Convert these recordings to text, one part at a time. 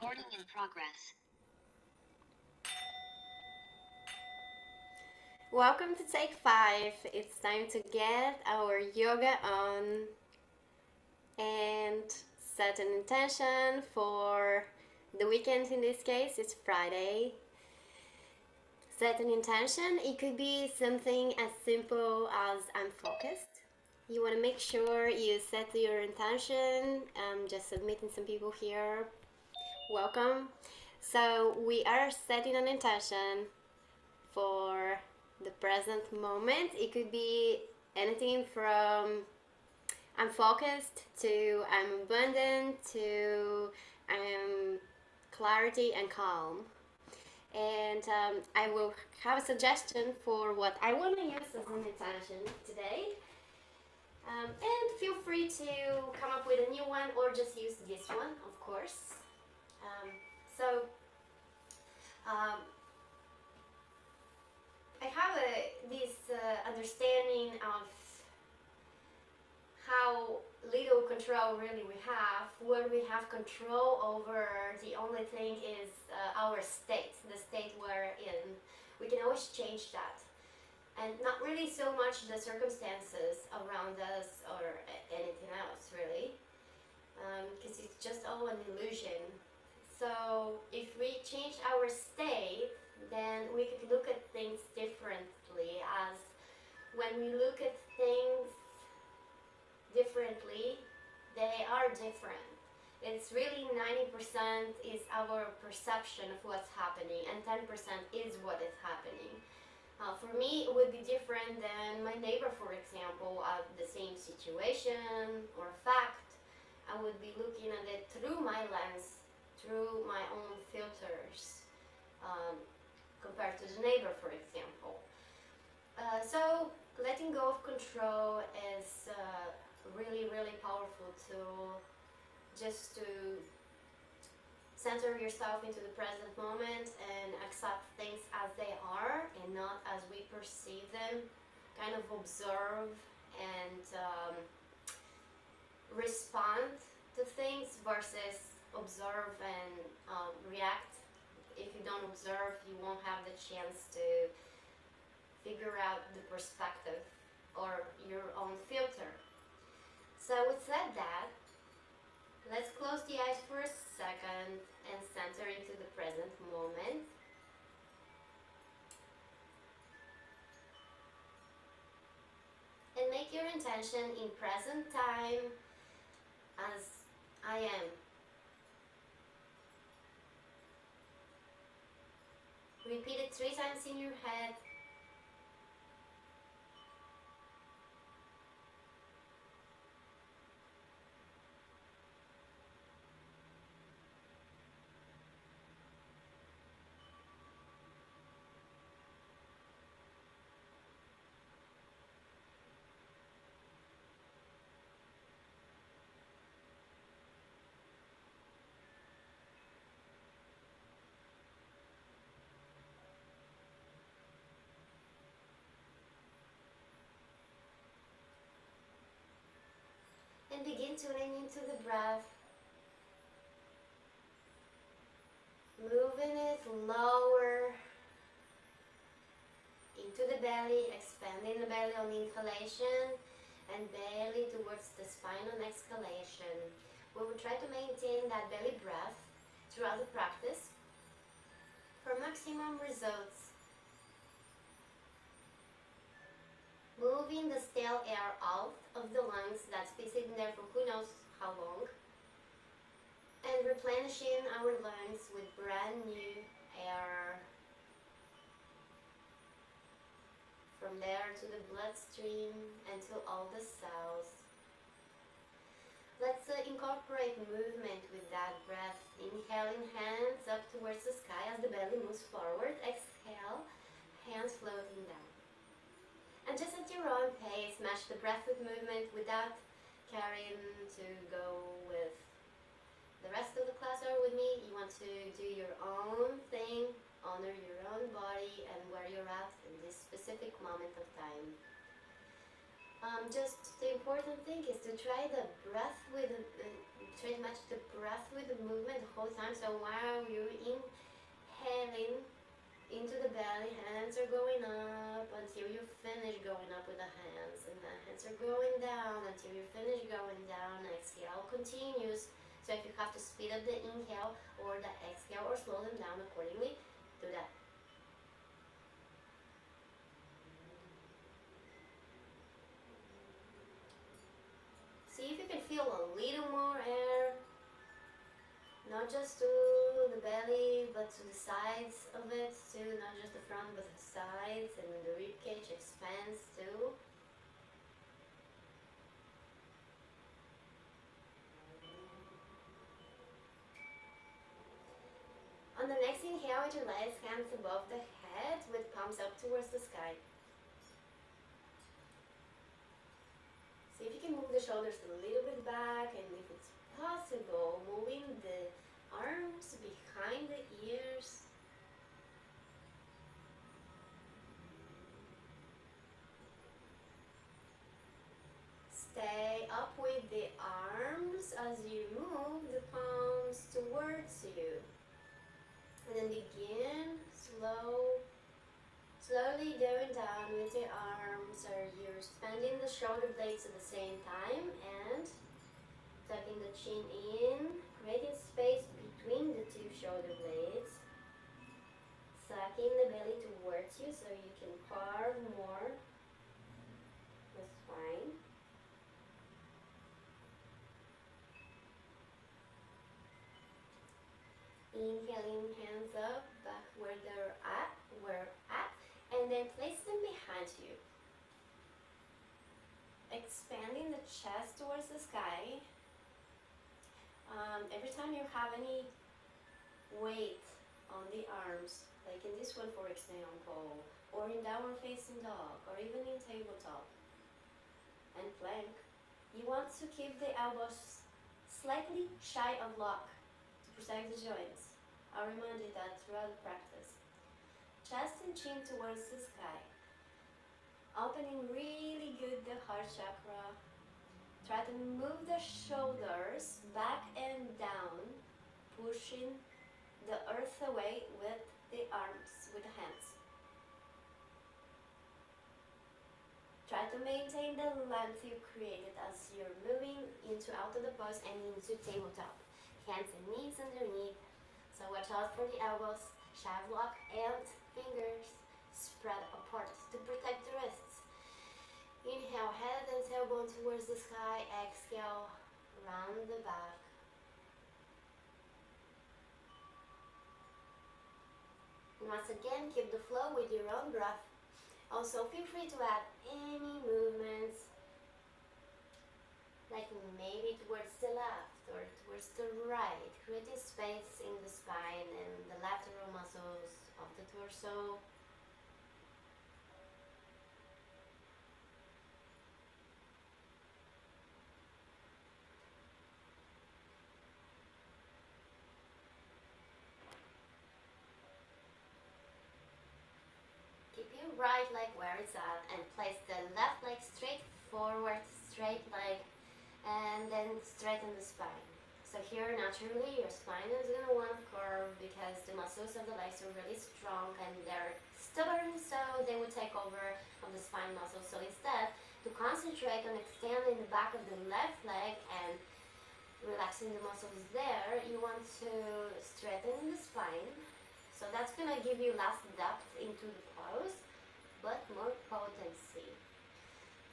Recording in progress. Welcome to take 5. It's time to get our yoga on and set an intention for the weekend. In this case, it's Friday. Set an intention. It could be something as simple as I'm focused. You want to make sure you set your intention. I'm just submitting some people here. Welcome. So, we are setting an intention for the present moment. It could be anything from I'm focused to I'm abundant to I'm clarity and calm. And I will have a suggestion for what I want to use as an intention today. And feel free to come up with a new one or just use this one, of course. Um, so, um, I have this understanding of how little control really we have. What we have control over, the only thing is our state, the state we're in. We can always change that. And not really so much the circumstances around us or anything else, really. Because it's just all an illusion. So if we change our state, then we could look at things differently. As when we look at things differently, they are different. It's really 90% is our perception of what's happening, and 10% is what is happening. For me, it would be different than my neighbor, for example, at the same situation or fact. I would be looking at it through my lens, through my own filters, compared to the neighbor, for example. So letting go of control is really, really powerful tool just to center yourself into the present moment and accept things as they are and not as we perceive them. Kind of observe and respond to things versus observe and react. If you don't observe, you won't have the chance to figure out the perspective or your own filter. So with said that, let's close the eyes for a second and center into the present moment. And make your intention in present time as I am. Repeat it 3 times in your head. And begin tuning into the breath. Moving it lower into the belly, expanding the belly on inhalation and belly towards the spine on exhalation. We will try to maintain that belly breath throughout the practice for maximum results. Moving the stale air out of the lungs that's been sitting there for who knows how long, and replenishing our lungs with brand new air from there to the bloodstream and to all the cells. Let's incorporate movement with that breath. Inhaling, hands up towards the sky as the belly moves forward. Exhale, hands floating down. And just at your own pace, match the breath with movement without carrying to go with the rest of the class or with me. You want to do your own thing, honor your own body and where you're at in this specific moment of time. Just the important thing is to try the breath with try to match the breath with the movement the whole time. So while you're inhaling into the belly, hands are going up until you finish going up with the hands, and the hands are going down until you finish going down. Exhale continues. So if you have to speed up the inhale or the exhale or slow them down accordingly, do that. See if you can feel a little more air, not just to the belly, but to the sides of it too, not just the front, but the sides, and the rib cage expands too. On the next inhale, with your legs hands above the head with palms up towards the sky. See if you can move the shoulders a little bit back, and if it's possible, moving the arms behind the ears. Stay up with the arms as you move the palms towards you. And then begin slowly going down with the arms, or you're expanding the shoulder blades at the same time and tucking the chin in, creating space between the two shoulder blades, sucking the belly towards you so you can carve more the spine. Inhaling, hands up, back where they're at, and then place them behind you. Expanding the chest towards the sky. Every time you have any weight on the arms, like in this one for example, or in downward facing dog, or even in tabletop and plank, you want to keep the elbows slightly shy of lock to protect the joints. I'll remind you that throughout the practice. Chest and chin towards the sky. Opening really good the heart chakra. Try to move the shoulders back and down, pushing the earth away with the arms, with the hands. Try to maintain the length you created as you're moving into out of the pose and into tabletop. Hands and knees underneath. So watch out for the elbows, shaft lock, and fingers spread apart to protect the wrists. Inhale, head and tailbone towards the sky. Exhale, round the back. And once again, keep the flow with your own breath. Also, feel free to add any movements, like maybe towards the left or towards the right, creating space in the spine and the lateral muscles of the torso. Keep your right leg where it's at and place the left leg straight forward, straight leg, and then straighten the spine. So here naturally your spine is going to want to curve because the muscles of the legs are really strong and they're stubborn, so they will take over of the spine muscles. So instead, to concentrate on extending the back of the left leg and relaxing the muscles there, you want to straighten the spine. So that's going to give you less depth into the pose, but more potency.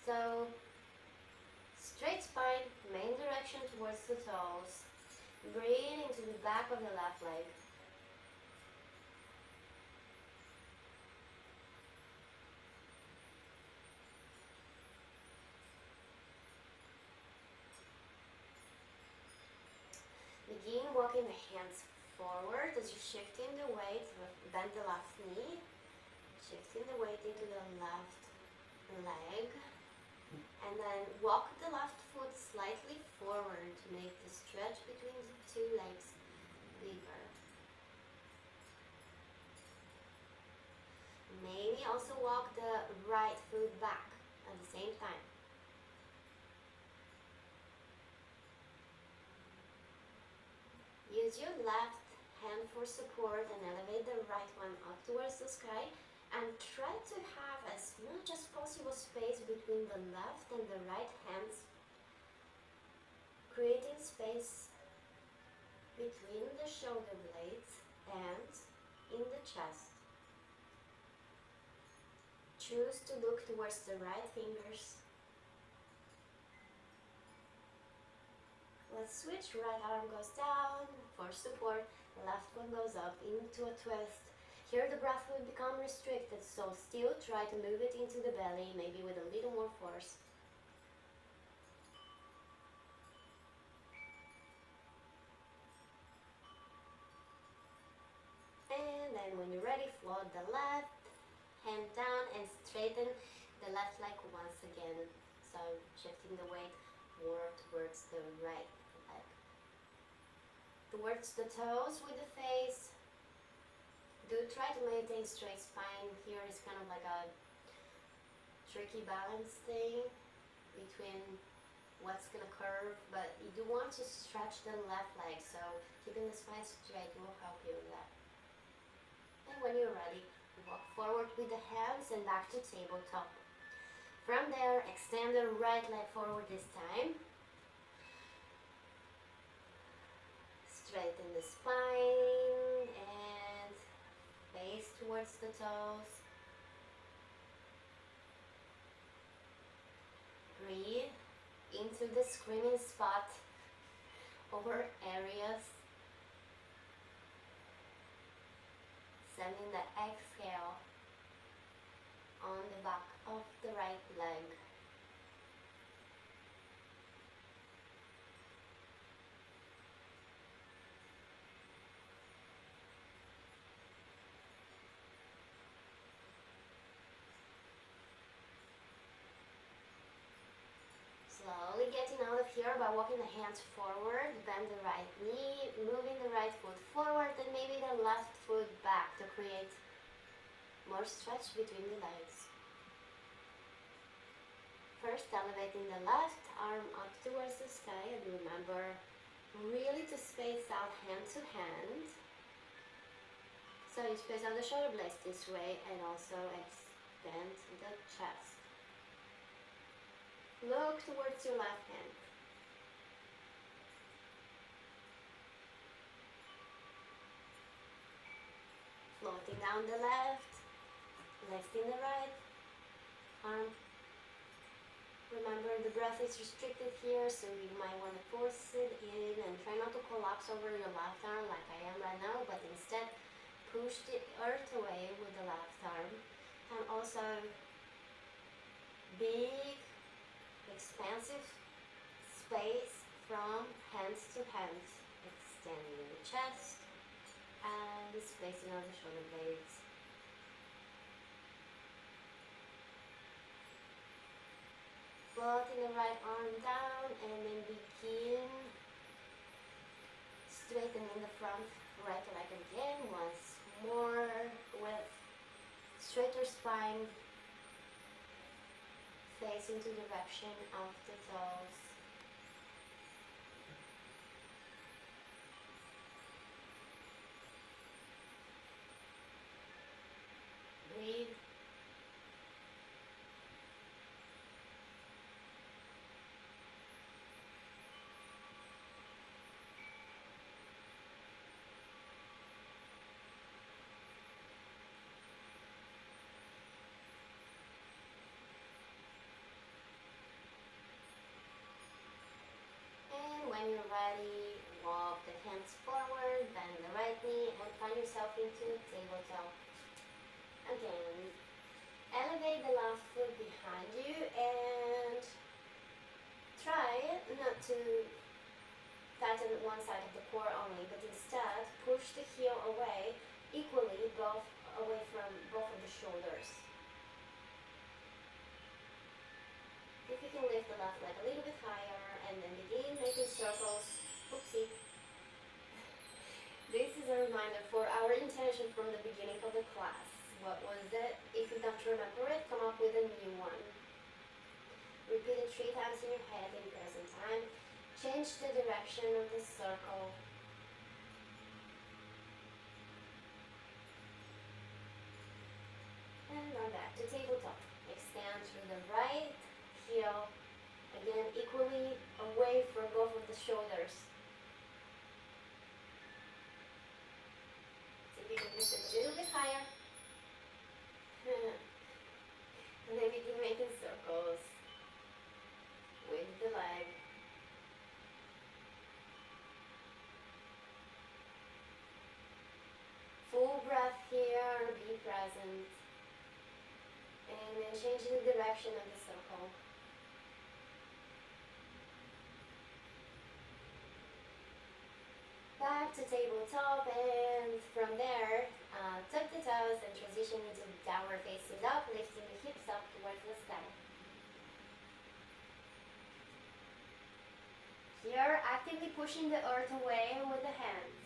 So straight spine, main direction towards the toes. Breathe into the back of the left leg. Begin walking the hands forward as you're shifting the weight. Bend the left knee, shifting the weight into the left leg. And then walk the left foot slightly forward to make the stretch between the two legs bigger. Maybe also walk the right foot back at the same time. use your left hand for support and elevate the right one up towards the sky, and try to have as much as possible space between the left and the right hands, creating space between the shoulder blades and in the chest. Choose to look towards the right fingers. Let's switch. Right arm goes down for support, left one goes up into a twist. Here the breath will become restricted, so still try to move it into the belly, maybe with a little more force. And then when you're ready, float the left hand down and straighten the left leg once again. So shifting the weight more towards the right leg. Towards the toes with the face. Do try to maintain straight spine. Here is kind of like a tricky balance thing between what's gonna curve, but you do want to stretch the left leg, so keeping the spine straight will help you with that. And when you're ready, walk forward with the hands and back to tabletop. From there, extend the right leg forward this time. Straighten the spine and face towards the toes. Breathe into the screaming spot or areas. Sending the exhale on the back of the right leg. Slowly getting out of here by walking the hands forward, bend the right knee, moving the right foot forward and maybe the left foot back to create more stretch between the legs. First, elevating the left arm up towards the sky, and remember really to space out hand to hand. So you space out the shoulder blades this way and also extend the chest. Look towards your left hand. Floating down the left, lifting the right arm. Remember the breath is restricted here, so you might want to force it in and try not to collapse over your left arm like I am right now, but instead push the earth away with the left arm. And also big expansive space from hands to hands, extending the chest and spacing out the shoulder blades. Floating the right arm down and then begin straightening the front right leg again once more with straighter spine, face into direction of the toes. Breathe. When you're ready, walk the hands forward, bend the right knee, and find yourself into tabletop. Again, elevate the left foot behind you and try not to tighten one side of the core only, but instead push the heel away equally, both away from both of the shoulders. If you can lift the left leg a little bit higher and then begin making circles. Oopsie. This is a reminder for our intention from the beginning of the class. What was it? If you don't remember it, come up with a new one. Repeat it 3 times in your head in present time. Change the direction of the circle. to tabletop. Extend through the right heel, again equally away from both of the shoulders. See if you can lift it a little bit higher. And then we can make circles with the leg. Full breath here, be present. And then change the direction of the circle. Back to tabletop, and from there, tuck the toes and transition into downward facing dog, lifting the hips up towards the sky. Here, actively pushing the earth away with the hands.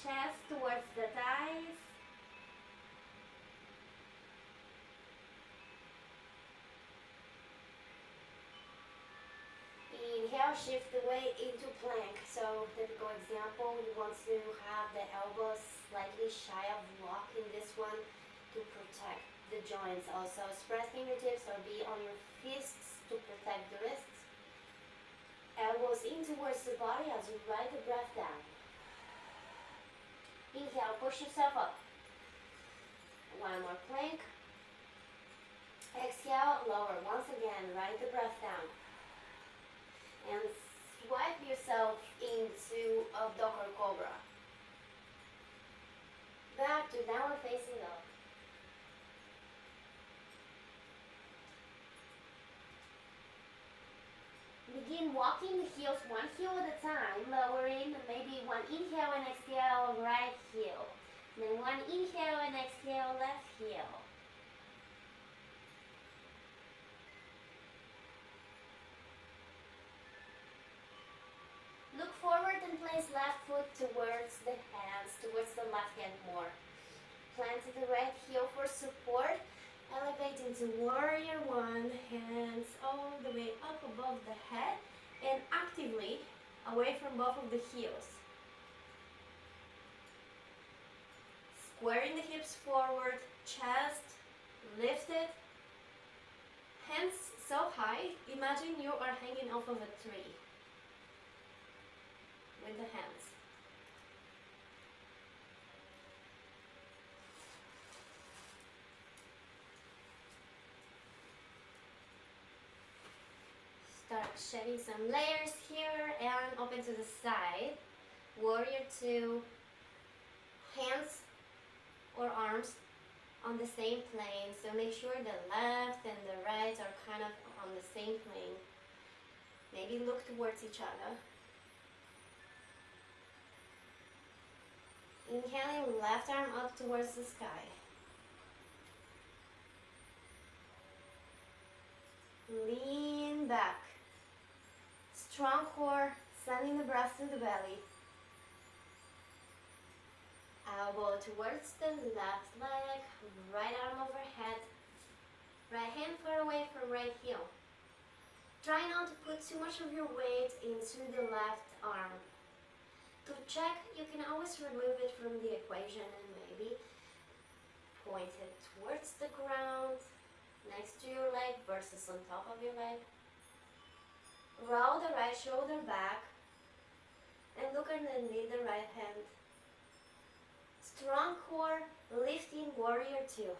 Chest towards the thighs. Inhale, shift the weight into plank. So, typical example, you want to have the elbows slightly shy of lock in this one to protect the joints. Also, spread fingertips or be on your fists to protect the wrists. Elbows in towards the body as you ride the breath down. Inhale, push yourself up. One more plank. Exhale, lower. Once again, ride the breath down. And swipe yourself into a dog or cobra. Back to downward facing dog. Begin walking the heels one heel at a time, lowering, maybe one inhale and exhale, right heel. Then one inhale and exhale, left heel. Look forward and place left foot towards the hands, towards the left hand more. Plant the right heel for support. Elevate into warrior one, hands all the way up above the head and actively away from both of the heels. Squaring the hips forward, chest lifted, hands so high, imagine you are hanging off of a tree with the hands. Start shedding some layers here and open to the side. Warrior two, hands or arms on the same plane. So make sure the left and the right are kind of on the same plane. Maybe look towards each other. Inhaling, left arm up towards the sky. Lean back. Strong core, sending the breath to the belly. Elbow towards the left leg, right arm overhead. Right hand far away from right heel. Try not to put too much of your weight into the left arm. To check, you can always remove it from the equation and maybe point it towards the ground, next to your leg versus on top of your leg. Roll the right shoulder back and look underneath the right hand. Strong core, lifting warrior two.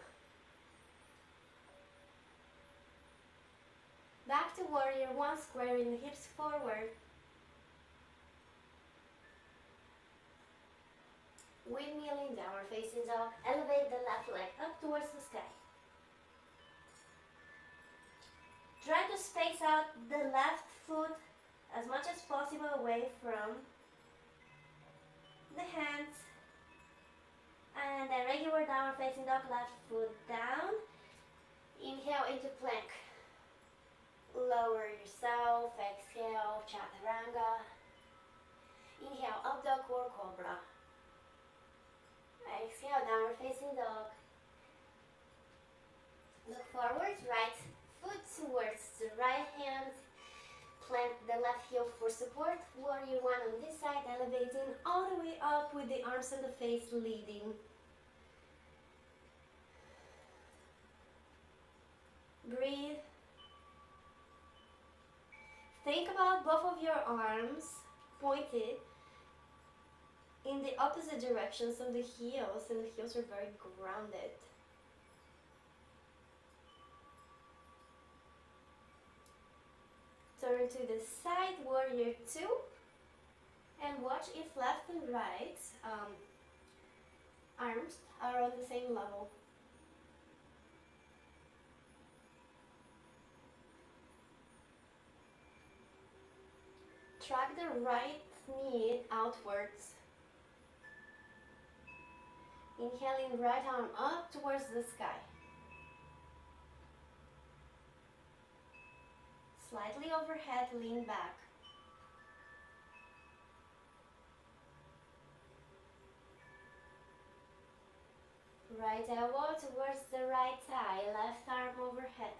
Back to warrior one, squaring the hips forward. Windmilling, downward facing dog. Elevate the left leg up towards the sky. Try to space out the left foot as much as possible away from the hands. And then regular downward facing dog, left foot down. Inhale into plank. Lower yourself, exhale, chaturanga. Inhale, up dog or cobra. Exhale, downward facing dog. Look forward, right foot towards the right hand. Plant the left heel for support. Warrior one on this side, elevating all the way up with the arms and the face leading. Breathe. Think about both of your arms pointed in the opposite directions of the heels, and the heels are very grounded. Turn to the side, warrior two, and watch if left and right arms are on the same level. Track the right knee outwards. Inhaling, right arm up towards the sky. Slightly overhead, lean back. Right elbow towards the right thigh, left arm overhead.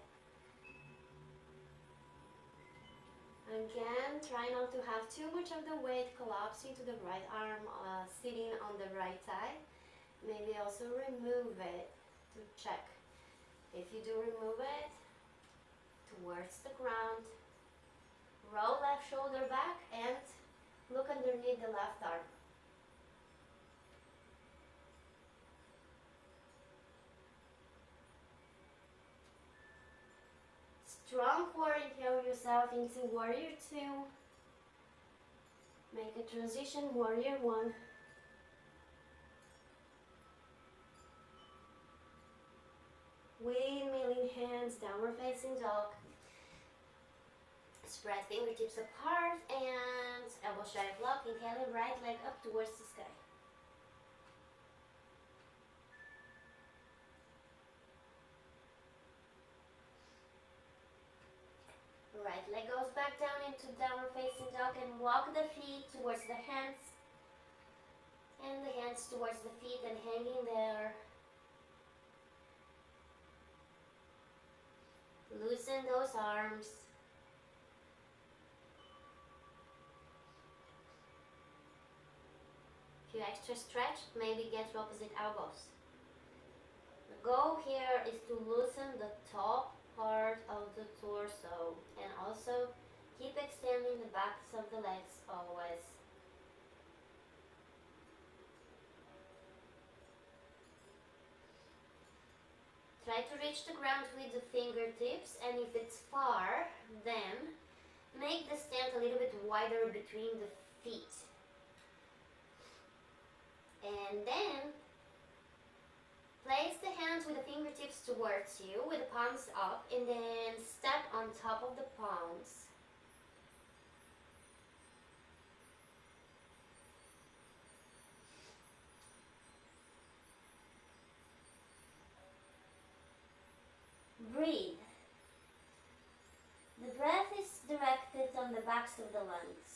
Again, try not to have too much of the weight collapsing to the right arm, sitting on the right thigh. Maybe also remove it to check. If you do remove it, towards the ground, roll left shoulder back and look underneath the left arm. Strong core, inhale yourself into warrior two. Make a transition, warrior one. Windmilling hands, downward facing dog. Spread fingertips apart and elbow side block. Inhaling, right leg up towards the sky. Right leg goes back down into downward facing dog and walk the feet towards the hands. And the hands towards the feet and hanging there. Loosen those arms. Few extra stretch, maybe get to opposite elbows. The goal here is to loosen the top part of the torso and also keep extending the backs of the legs always. Try to reach the ground with the fingertips, and if it's far, then make the stance a little bit wider between the feet. And then place the hands with the fingertips towards you with the palms up, and then step on top of the palms. Breathe. The breath is directed on the backs of the lungs.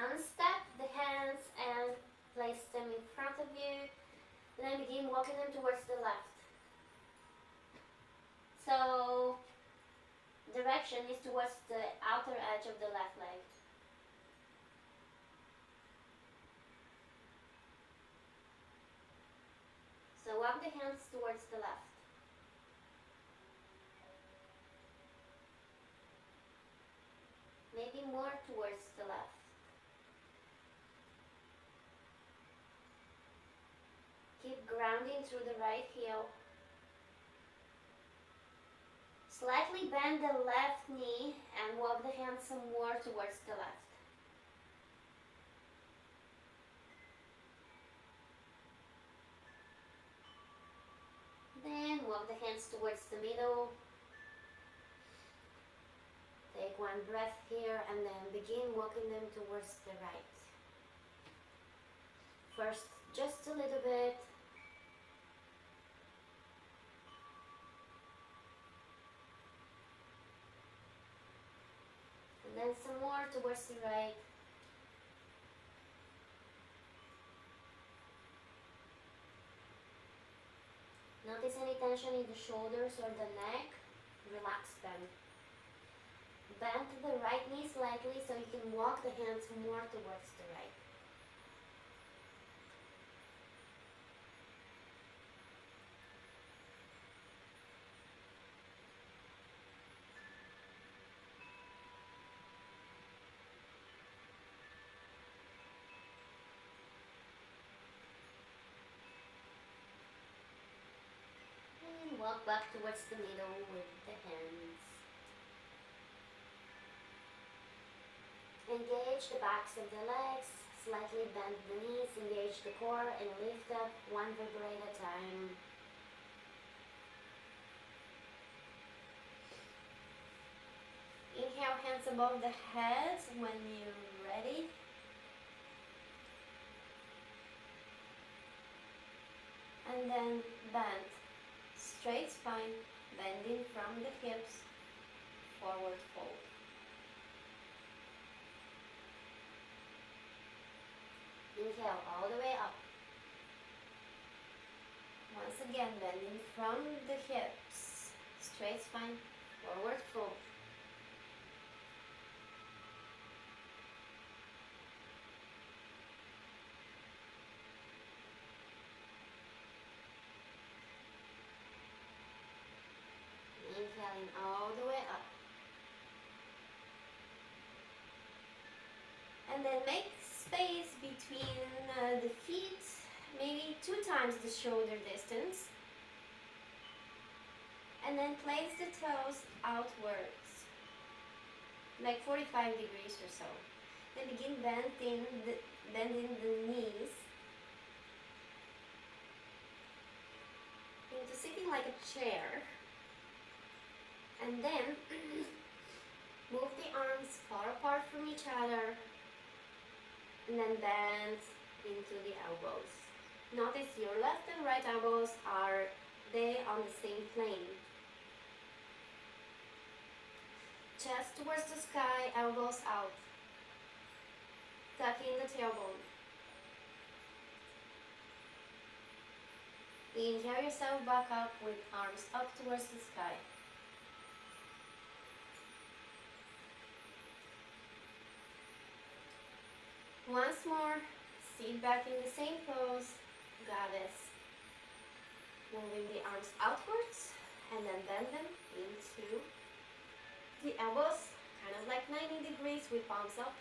Unstep the hands and place them in front of you. And then begin walking them towards the left. So, direction is towards the outer edge of the left leg. So walk the hands towards the left. Maybe more towards the left. Keep grounding through the right heel. Slightly bend the left knee and walk the hands some more towards the left. Then walk the hands towards the middle. Take one breath here and then begin walking them towards the right. First Just a little bit. And then some more towards the right. Notice any tension in the shoulders or the neck. Relax them. Bend the right knee slightly so you can walk the hands more towards the right. And walk back towards the middle with the hands. Engage the backs of the legs, slightly bend the knees, engage the core, and lift up one vertebrae at a time. Inhale, hands above the head when you're ready. And then bend. Straight spine, bending from the hips, forward fold. Inhale all the way up. Once again, bending from the hips, straight spine, forward fold. Inhaling all the way up. And then make space between the feet, maybe 2 times the shoulder distance. And then place the toes outwards, like 45 degrees or so. Then begin bending the knees into sitting like a chair. And then move the arms far apart from each other. And then bend into the elbows. Notice your left and right elbows, are they on the same plane? Chest towards the sky, elbows out. Tuck in the tailbone. Inhale yourself back up with arms up towards the sky. Once more, sit back in the same pose, goddess. Moving the arms outwards and then bend them into the elbows, kind of like 90 degrees with palms up.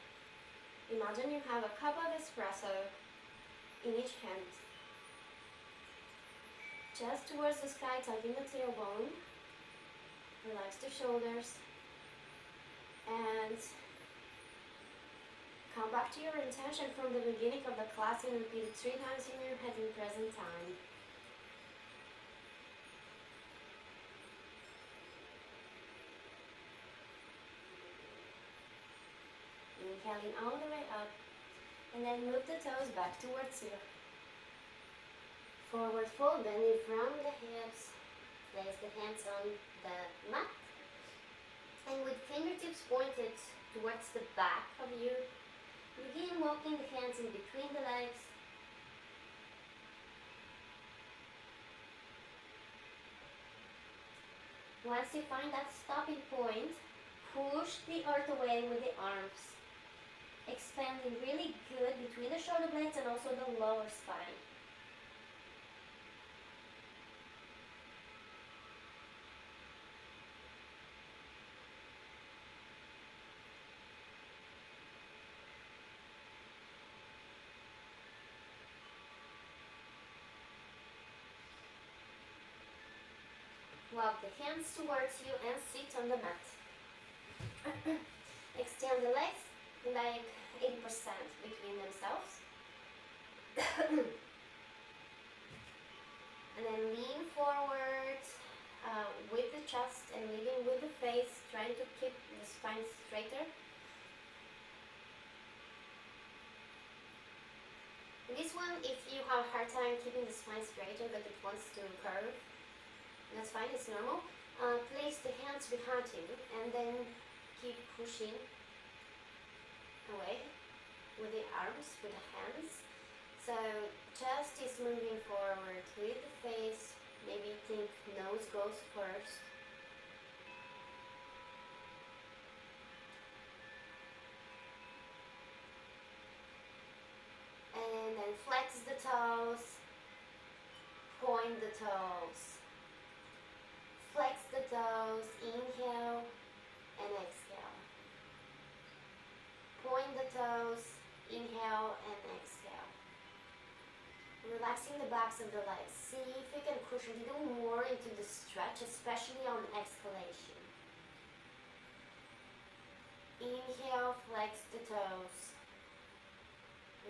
Imagine you have a cup of espresso in each hand. Chest towards the sky, tucking the tailbone. Relax the shoulders. And come back to your intention from the beginning of the class and repeat it 3 times in your head in present time. Inhaling all the way up, and then move the toes back towards you. Forward fold, bending from the hips. Place the hands on the mat, and with fingertips pointed towards the back of you, begin walking the hands in between the legs. Once you find that stopping point, push the earth away with the arms, expanding really good between the shoulder blades and also the lower spine. Walk the hands towards you and sit on the mat. Extend the legs like 80% between themselves. And then lean forward with the chest and leading with the face, trying to keep the spine straighter. This one, if you have a hard time keeping the spine straighter but it wants to curve, that's fine, it's normal. Place the hands behind you and then keep pushing away with the arms, with the hands. So chest is moving forward with the face. Maybe think nose goes first. And then flex the toes, point the toes. Flex the toes, inhale and exhale. Point the toes, inhale and exhale. Relaxing the backs of the legs. See if you can push a little more into the stretch, especially on exhalation. Inhale, flex the toes.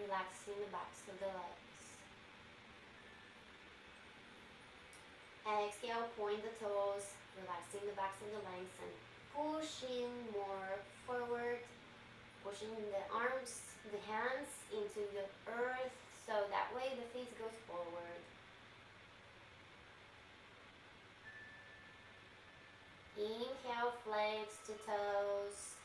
Relaxing the backs of the legs. Exhale, point the toes, relaxing the backs of the legs and pushing more forward, pushing the arms, the hands into the earth, so that way the face goes forward. Inhale, flex the toes.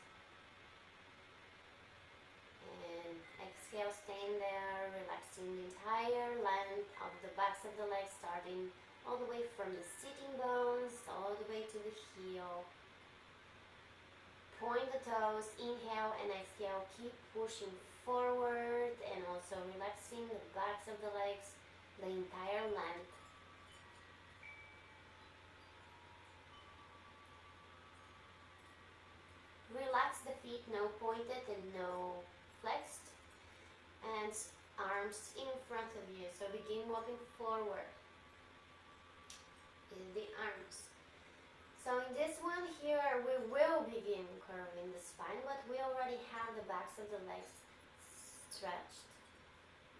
And exhale, staying there, relaxing the entire length of the backs of the legs, starting all the way from the sitting bones, all the way to the heel. Point the toes, inhale and exhale, keep pushing forward and also relaxing the backs of the legs, the entire length. Relax the feet, no pointed and no flexed, and arms in front of you, so begin walking forward in the arms. So in this one here, we will begin curving the spine, but we already have the backs of the legs stretched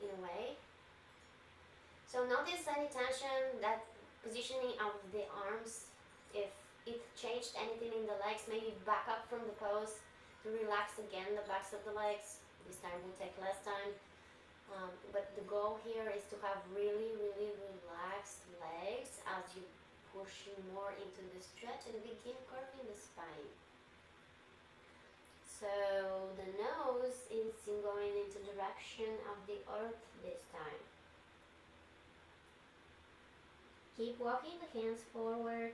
in a way. So notice any tension, that positioning of the arms, if it changed anything in the legs, maybe back up from the pose to relax again the backs of the legs. This time will take less time. But the goal here is to have really, really relaxed legs as you push more into the stretch and begin curving the spine. So the nose is going into the direction of the earth this time. Keep walking the hands forward.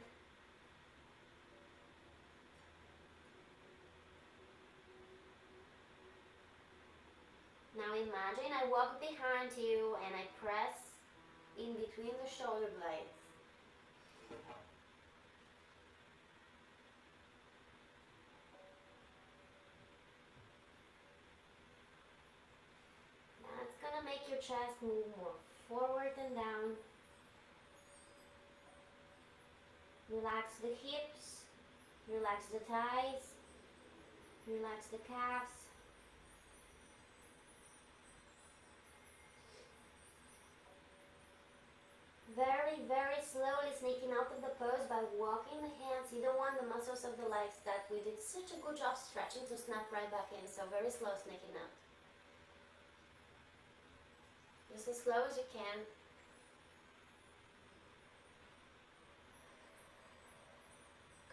Now imagine I walk behind you and I press in between the shoulder blades. That's gonna make your chest move more forward and down. Relax the hips, relax the thighs, relax the calves. Very, very slowly sneaking out of the pose by walking the hands. You don't want the muscles of the legs that we did such a good job stretching to snap right back in. So very slow sneaking out. Just as slow as you can.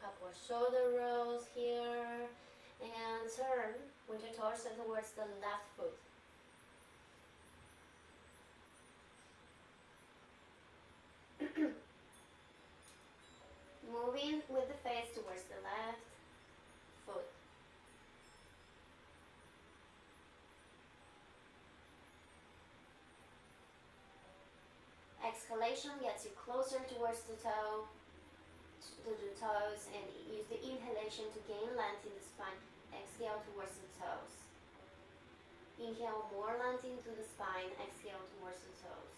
Couple of shoulder rolls here. And turn with your torso towards the left foot. Moving with the face towards the left foot. Exhalation gets you closer towards the toe, to the toes, and use the inhalation to gain length in the spine. Exhale towards the toes. Inhale more length into the spine, exhale towards the toes.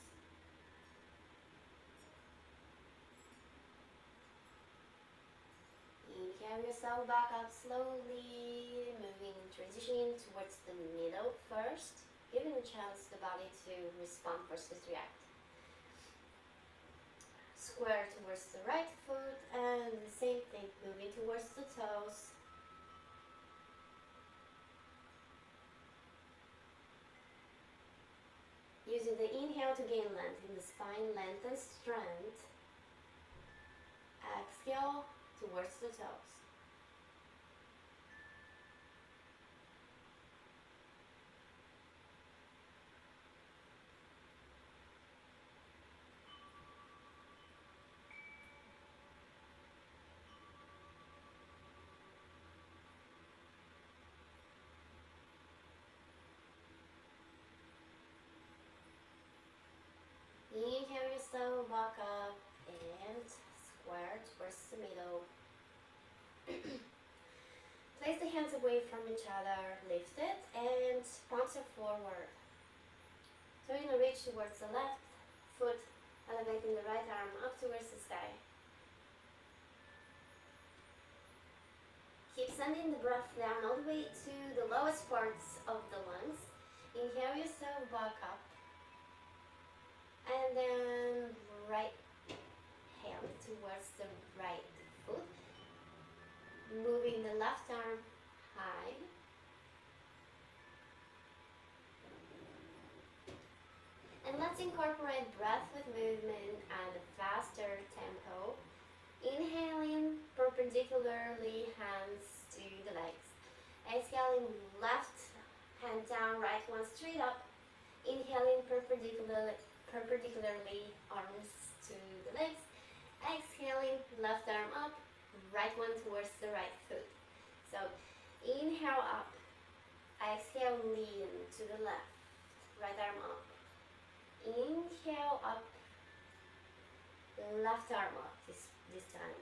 Inhale yourself back up slowly, moving, transitioning towards the middle first, giving a chance the body to respond versus react. Square towards the right foot, and the same thing, moving towards the toes. Using the inhale to gain length in the spine, length and strength. Exhale towards the toes. Inhale yourself back up and square towards the middle. Place the hands away from each other, lift it, and palms are forward. So you're going to reach towards the left foot, elevating the right arm up towards the sky. Keep sending the breath down all the way to the lowest parts of the lungs. Inhale yourself back up. And then right hand towards the right foot. Moving the left arm high. And let's incorporate breath with movement at a faster tempo. Inhaling perpendicularly, hands to the legs. Exhaling, left hand down, right one straight up. Inhaling perpendicularly, arms to the legs. Exhaling, left arm up, right one towards the right foot. So inhale up, exhale, lean to the left, right arm up. Inhale up, left arm up this time.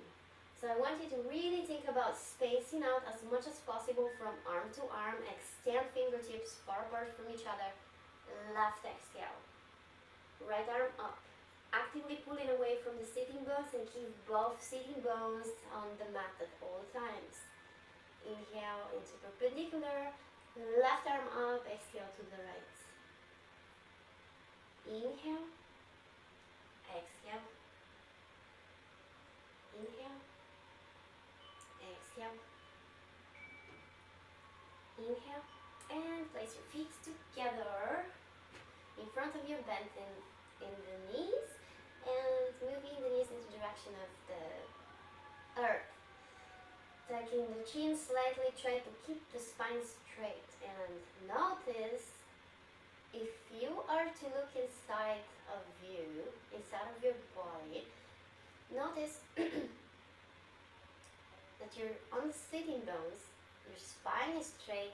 So I want you to really think about spacing out as much as possible from arm to arm. Extend fingertips far apart from each other. Left exhale. Right arm up. Actively pulling away from the sitting bones and keep both sitting bones on the mat at all times. Inhale into perpendicular. Left arm up. Exhale to the right. Inhale. Exhale. Inhale. Exhale. Inhale. And place your feet together in front of you, bent in the knees, and moving the knees into the direction of the earth. Tucking the chin slightly, try to keep the spine straight. And notice, if you are to look inside of you, inside of your body, notice that you're on the sitting bones, your spine is straight,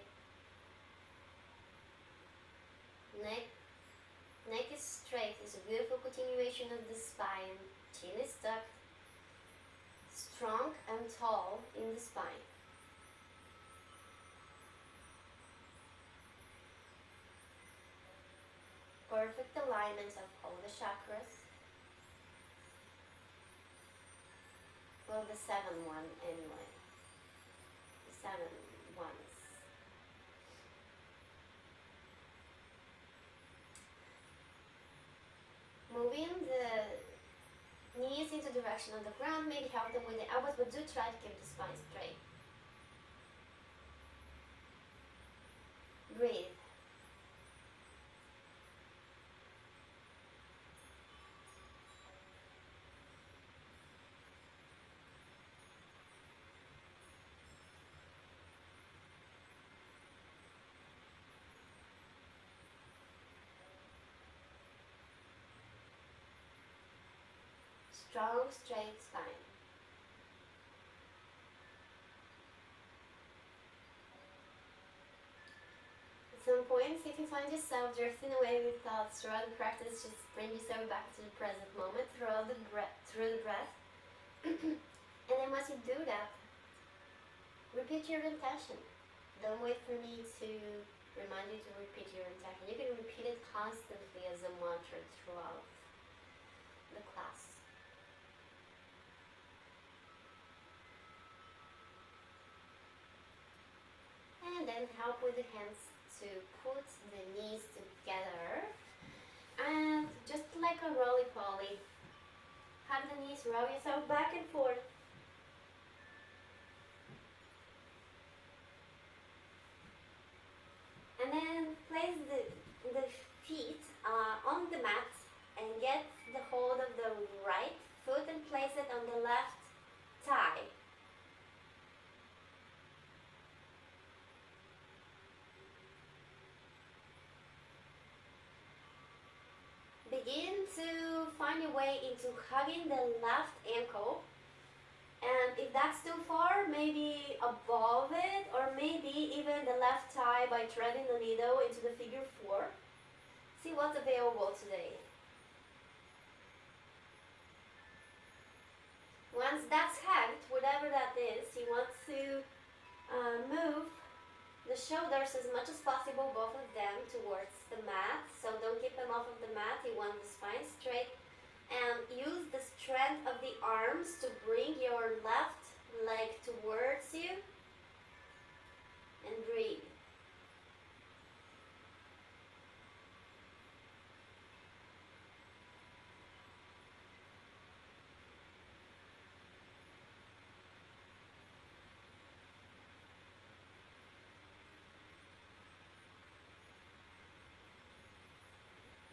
neck is straight, it's a beautiful continuation of the spine, chin is tucked, strong and tall in the spine. Perfect alignment of all the chakras. Well, the 7 one anyway. The 7 ones. Moving the knees into the direction of the ground, maybe help them with the elbows, but do try to keep the spine straight. Breathe. Strong, straight spine. At some points, if you find yourself drifting away with thoughts throughout the practice, just bring yourself back to the present moment through the breath. And then once you do that, repeat your intention. Don't wait for me to remind you to repeat your intention. You can repeat it constantly as a mantra throughout the class. And then help with the hands to put the knees together. And just like a roly-poly, have the knees roll yourself back and forth. And then place the feet on the mat and get the hold of the right foot and place it on the left thigh. Begin to find your way into hugging the left ankle, and if that's too far, maybe above it, or maybe even the left thigh by threading the needle into the figure 4. See what's available today. Once that's hugged, whatever that is, you want to move the shoulders as much as possible, both of them, towards the mat. So don't keep them off of the mat. You want the spine straight. And use the strength of the arms to bring your left leg towards you. And breathe.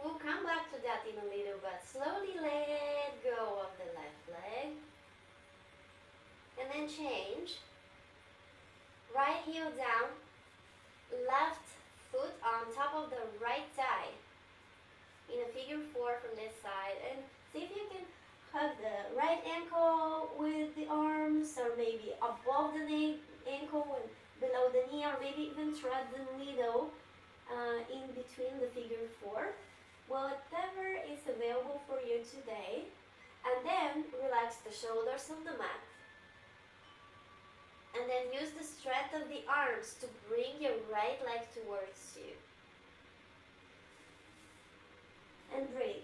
We'll come back to that in a little, but slowly let go of the left leg. And then change. Right heel down, left foot on top of the right thigh. In a figure 4 from this side. And see if you can hug the right ankle with the arms, or maybe above the ankle and below the knee, or maybe even thread the needle in between the figure 4. Whatever is available for you today, and then relax the shoulders on the mat, and then use the strength of the arms to bring your right leg towards you, and breathe.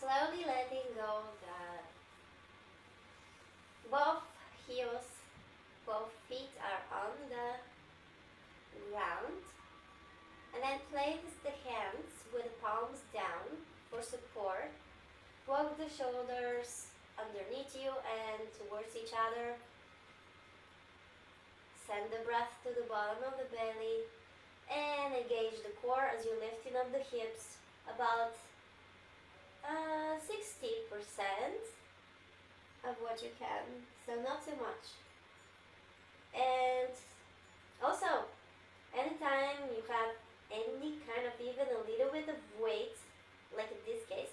Slowly letting go of that. Both heels, both feet are on the ground. And then place the hands with the palms down for support. Walk the shoulders underneath you and towards each other. Send the breath to the bottom of the belly. And engage the core as you're lifting up the hips about 60% of what you can, so not too much. And also, anytime you have any kind of even a little bit of weight, like in this case,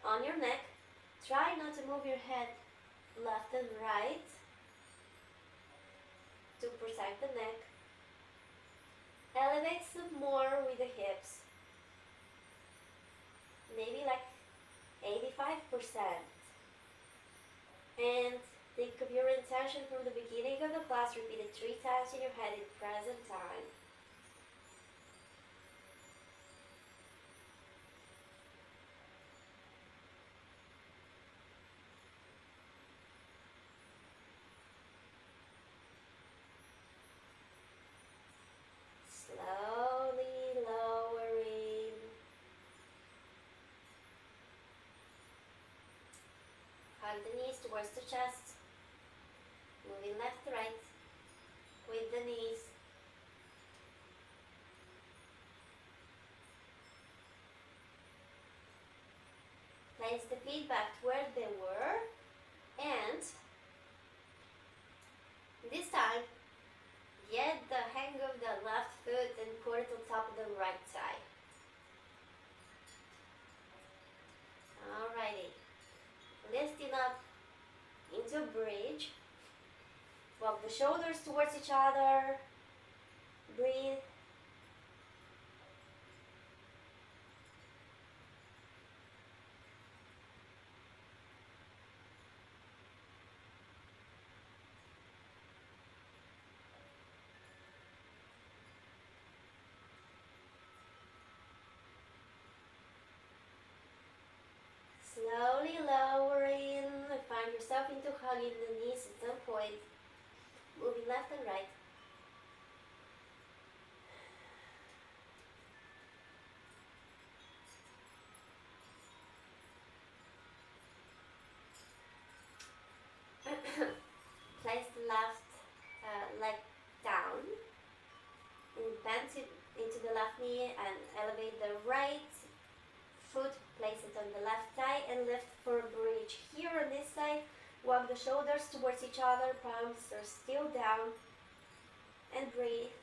on your neck, try not to move your head left and right to protect the neck. Elevate some more with the hips, maybe like 85%. And think of your intention from the beginning of the class. Repeat it 3 times in your head in present time. Slowly lowering. Hug the knees towards the chest. Moving left to right with the knees. Place the feet back where they were, and this time get the hang of the left foot and put it on top of the right thigh. Alrighty. Lifting up into a bridge. Walk the shoulders towards each other. Breathe. Slowly lowering, find yourself into hugging the knees at some point, moving left and right. left leg down and bend it into the left knee and elevate the right foot, place it on the left thigh and lift for a bridge. Here on this side, walk the shoulders towards each other, palms are still down, and breathe.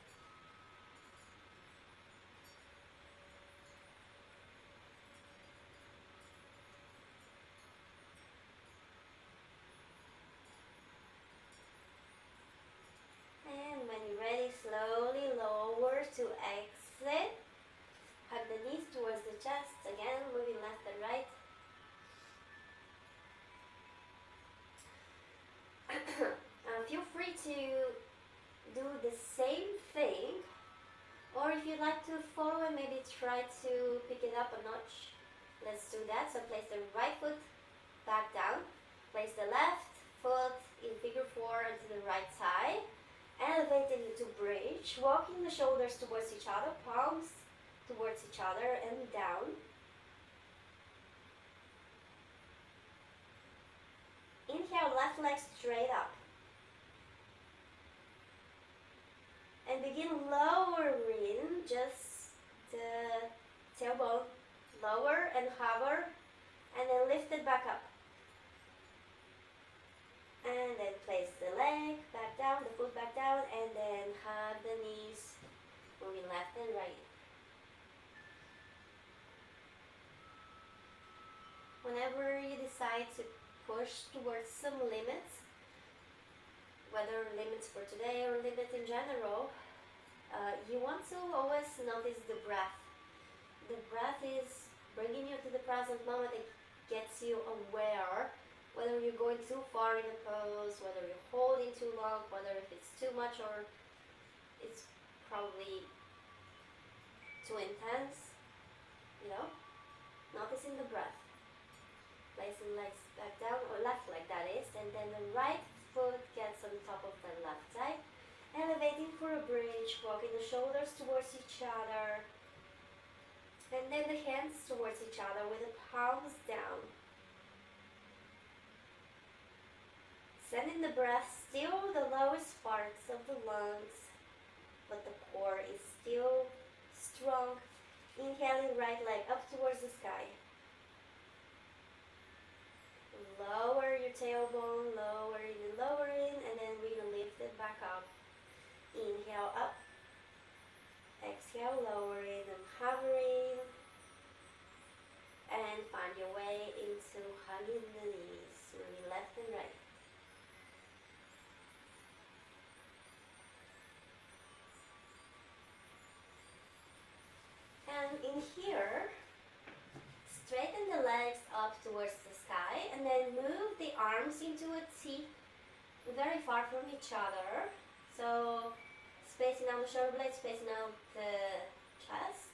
And when you're ready, slowly lower to exit. Hug the knees towards the chest, again moving left and right. Feel free to do the same thing, or if you'd like to follow and maybe try to pick it up a notch, let's do that. So place the right foot back down, place the left foot in figure 4 onto the right side, elevating into bridge, walking the shoulders towards each other, palms towards each other and down. Inhale, left leg straight up. And begin lowering just the tailbone, lower and hover, and then lift it back up. And then place the leg back down, the foot back down, and then hug the knees, moving left and right. Whenever you decide to push towards some limits, whether limits for today or limits in general, you want to always notice the breath. The breath is bringing you to the present moment. It gets you aware whether you're going too far in a pose, whether you're holding too long, whether if it's too much or it's probably too intense, noticing the breath. Placing legs back down, or left leg that is, and then the right foot gets on top of the left side, elevating for a bridge, walking the shoulders towards each other, and then the hands towards each other with the palms down. Sending the breath still the lowest parts of the lungs, but the core is still strong. Inhaling, right leg up towards the sky. Lower your tailbone, lowering, and then we're going to lift it back up. Inhale up, exhale, lowering and hovering, and find your way into hugging the knees, moving left and right. And in here, straighten the legs up towards the sky and then move the arms into a T, very far from each other. So spacing out the shoulder blades, spacing out the chest,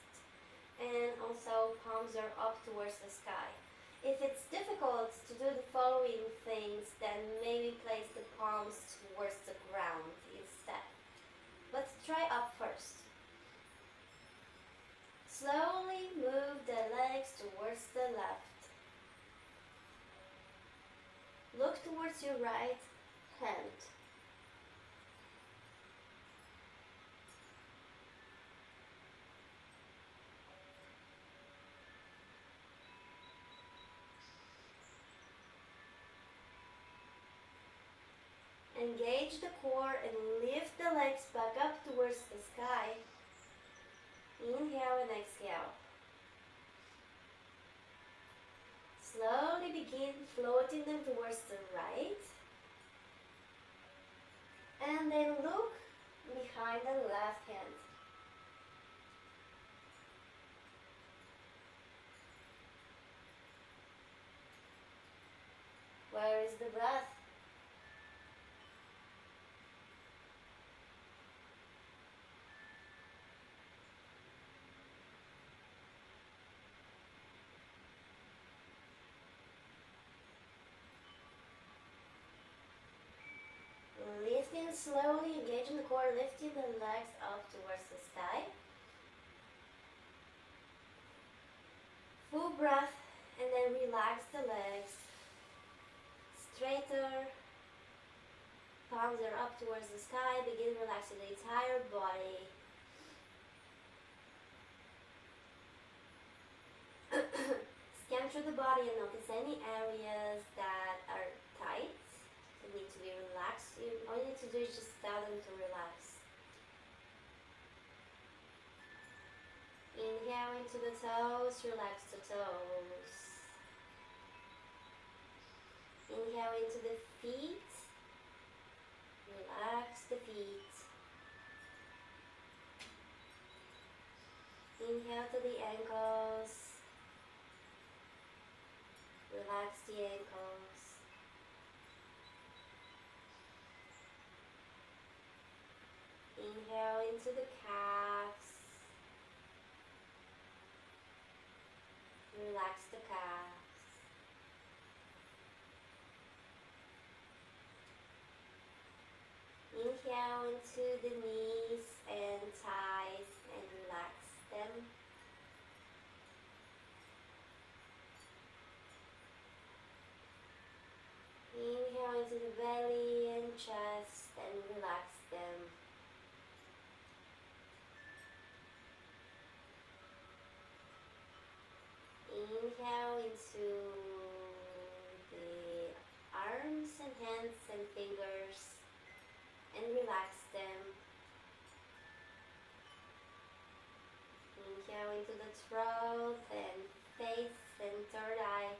and also palms are up towards the sky. If it's difficult to do the following things, then maybe place the palms towards the ground instead. Let's try up first. Slowly move the legs towards the left. Look towards your right hand. Engage the core and lift the legs back up towards the sky. Inhale and exhale. Slowly begin floating them towards the right. And then look behind the left hand. Where is the breath? Lifting slowly, engaging the core, lifting the legs up towards the sky. Full breath, and then relax the legs. Straighter, palms are up towards the sky. Begin relaxing the entire body. Scan through the body and notice any areas that are tight that need to be relaxed. All you need to do is just tell them to relax. Inhale into the toes, relax the toes. Inhale into the feet, relax the feet. Inhale to the ankles, relax the ankles. Inhale into the calves, relax the calves. Inhale into the knees and thighs and relax them. Inhale into the belly and chest and relax them. Inhale into the arms and hands and fingers and relax them. Inhale into the throat and face and third eye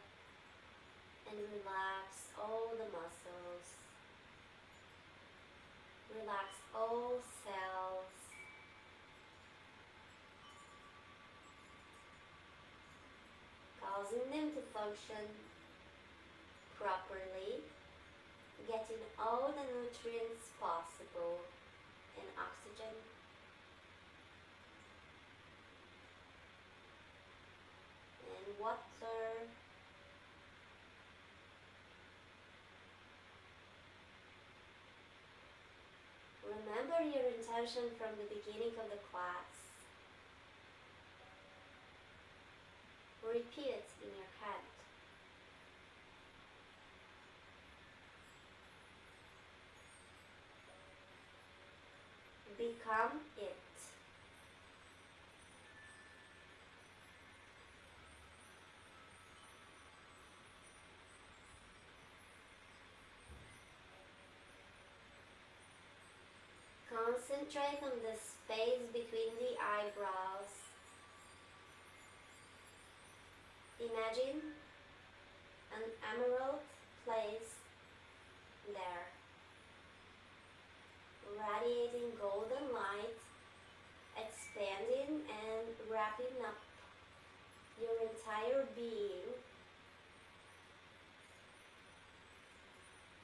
and relax all the muscles. Relax all cells. Causing them to function properly, getting all the nutrients possible and oxygen. And water. Remember your intention from the beginning of the class. Repeat it in your head. Become it. Concentrate on the space between the eyebrows. Imagine an emerald place there, radiating golden light, expanding and wrapping up your entire being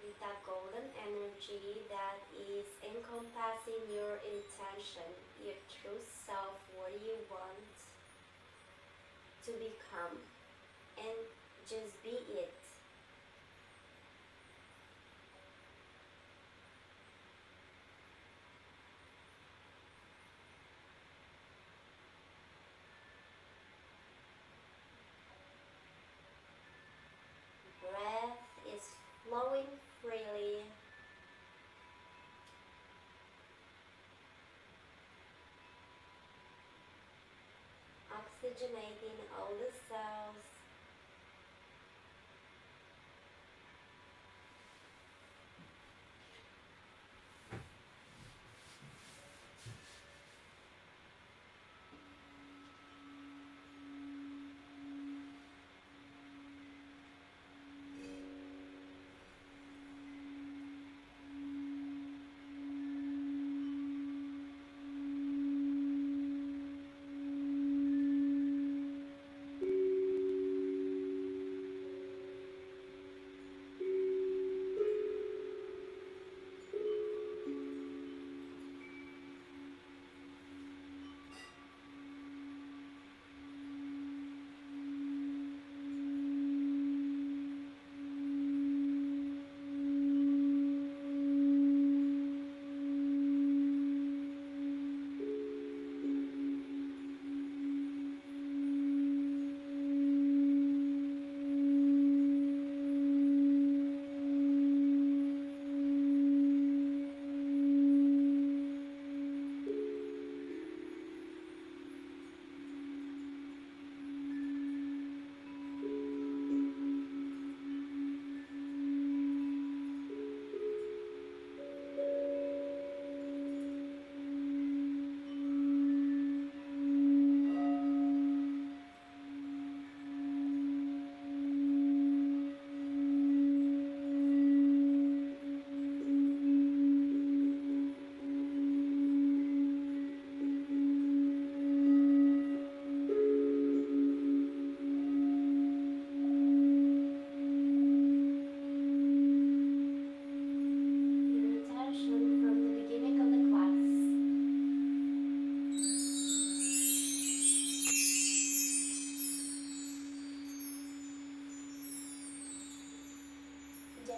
with that golden energy that is encompassing your intention, your true self, what you want to become, and just be it. Breath is flowing freely. Oxygenating all the cells.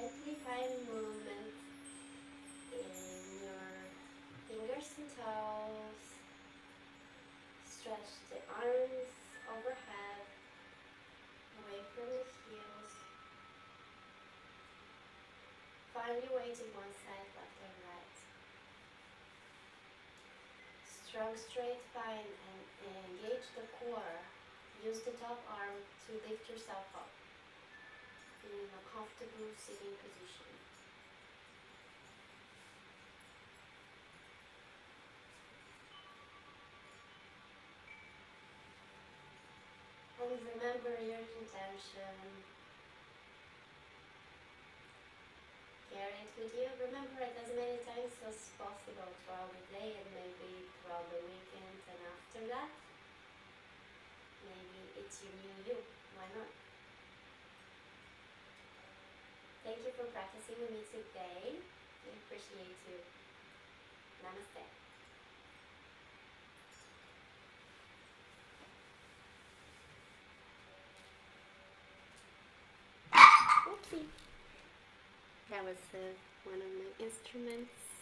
Gently find movement in your fingers and toes. Stretch the arms overhead, away from the heels. Find your way to one side, left and right. Strong straight spine and engage the core. Use the top arm to lift yourself up in a comfortable sitting position. And remember your intention. Carry it with you. Remember it as many times as possible throughout the day and maybe throughout the weekend, and after that, maybe it's your new you. Why not? Thank you for practicing with me today. I appreciate you. Namaste. Oopsie. That was one of my instruments.